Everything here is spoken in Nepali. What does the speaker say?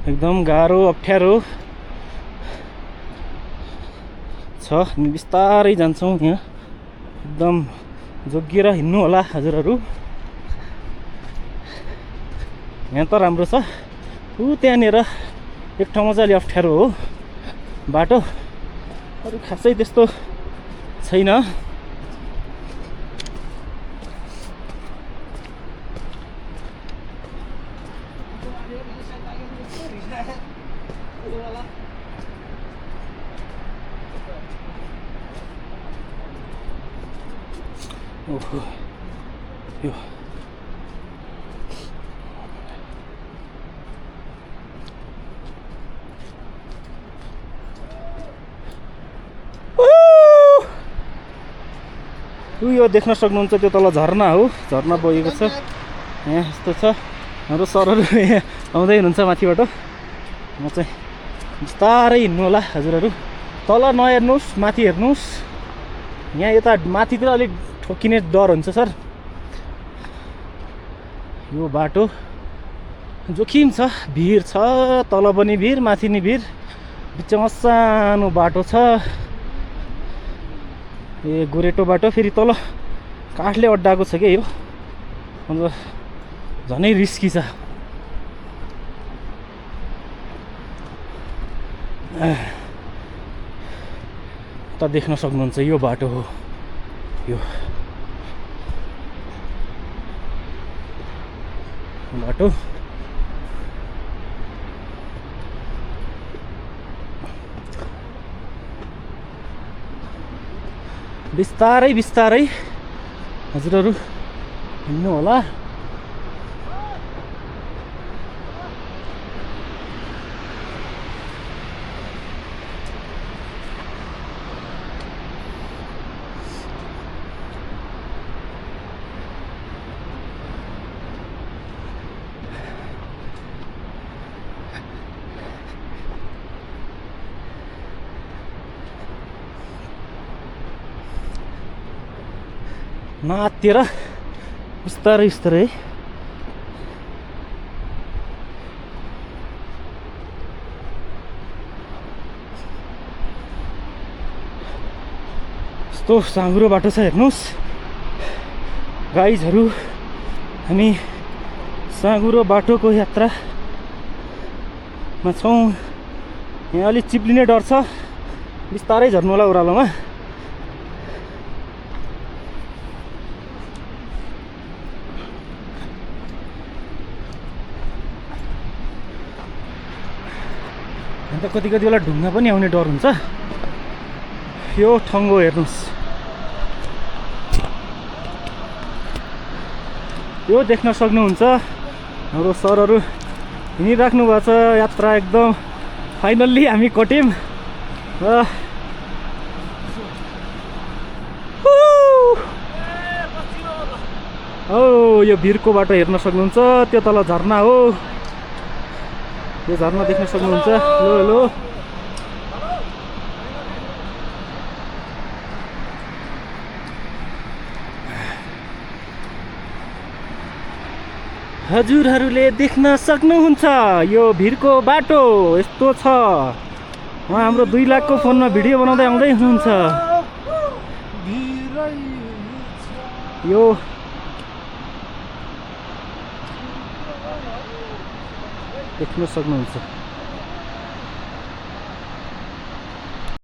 एकदम गाह्रो अप्ठ्यारो छ। हामी बिस्तारै जान्छौँ यहाँ, एकदम जोगिएर हिँड्नु होला हजुरहरू। यहाँ त राम्रो छ, ऊ त्यहाँनिर एक ठाउँमा चाहिँ अलि अप्ठ्यारो हो बाटो, अरू खासै त्यस्तो छैन। ओहो यो यो देख्न सक्नुहुन्छ, त्यो तल झरना हो, झरना बगेको छ यहाँ। यस्तो छ, हाम्रो सरहरू यहाँ आउँदै हुनुहुन्छ माथिबाट। म चाहिँ बिस्तारै हिँड्नु होला हजुरहरू। तल नहेर्नुहोस्, माथि हेर्नुहोस्। यहाँ यता माथितिर अलिक ठोकिने डर हुन्छ सर। यो बाटो जोखिम छ, भिड छ, तल पनि भिड, माथि नि भिड, बिचमा सानो बाटो छ। ए गोरेटो बाटो, फेरि तल काठले अड्डाएको छ क्या यो, अन्त झनै रिस्की छ। त देख्न सक्नुहुन्छ यो बाटो हो, यो बाटो। बिस्तारै बिस्तारै हजुरहरू हिँड्नु होला। नातेर बिस्तारै बिस्तारै यस्तो साँघुरो बाटो छ हेर्नुहोस् गाइजहरू। हामी साँघुरो बाटोको यात्रामा छौँ। यहाँ अलिक चिप्लिने डर छ, बिस्तारै झर्नु होला ओह्रालोमा। अन्त कति बेला ढुङ्गा पनि आउने डर हुन्छ। यो ठङ्गो हेर्नुहोस्, यो देख्न सक्नुहुन्छ हाम्रो सरहरू हिँडिराख्नु भएको छ। यात्रा एकदम फाइनल्ली हामी कट्यौँ। हो यो भिरको बाटो हेर्न सक्नुहुन्छ, त्यो तल झरना हो, यो झरना देख्न सक्नुहुन्छ। लो लो हजुरहरूले देख्न सक्नुहुन्छ यो भिरको बाटो यस्तो छ। उहाँ हाम्रो 2 लाखको फोनमा भिडियो बनाउँदै आउँदै हुनुहुन्छ। यो देख्न सक्नुहुन्छ।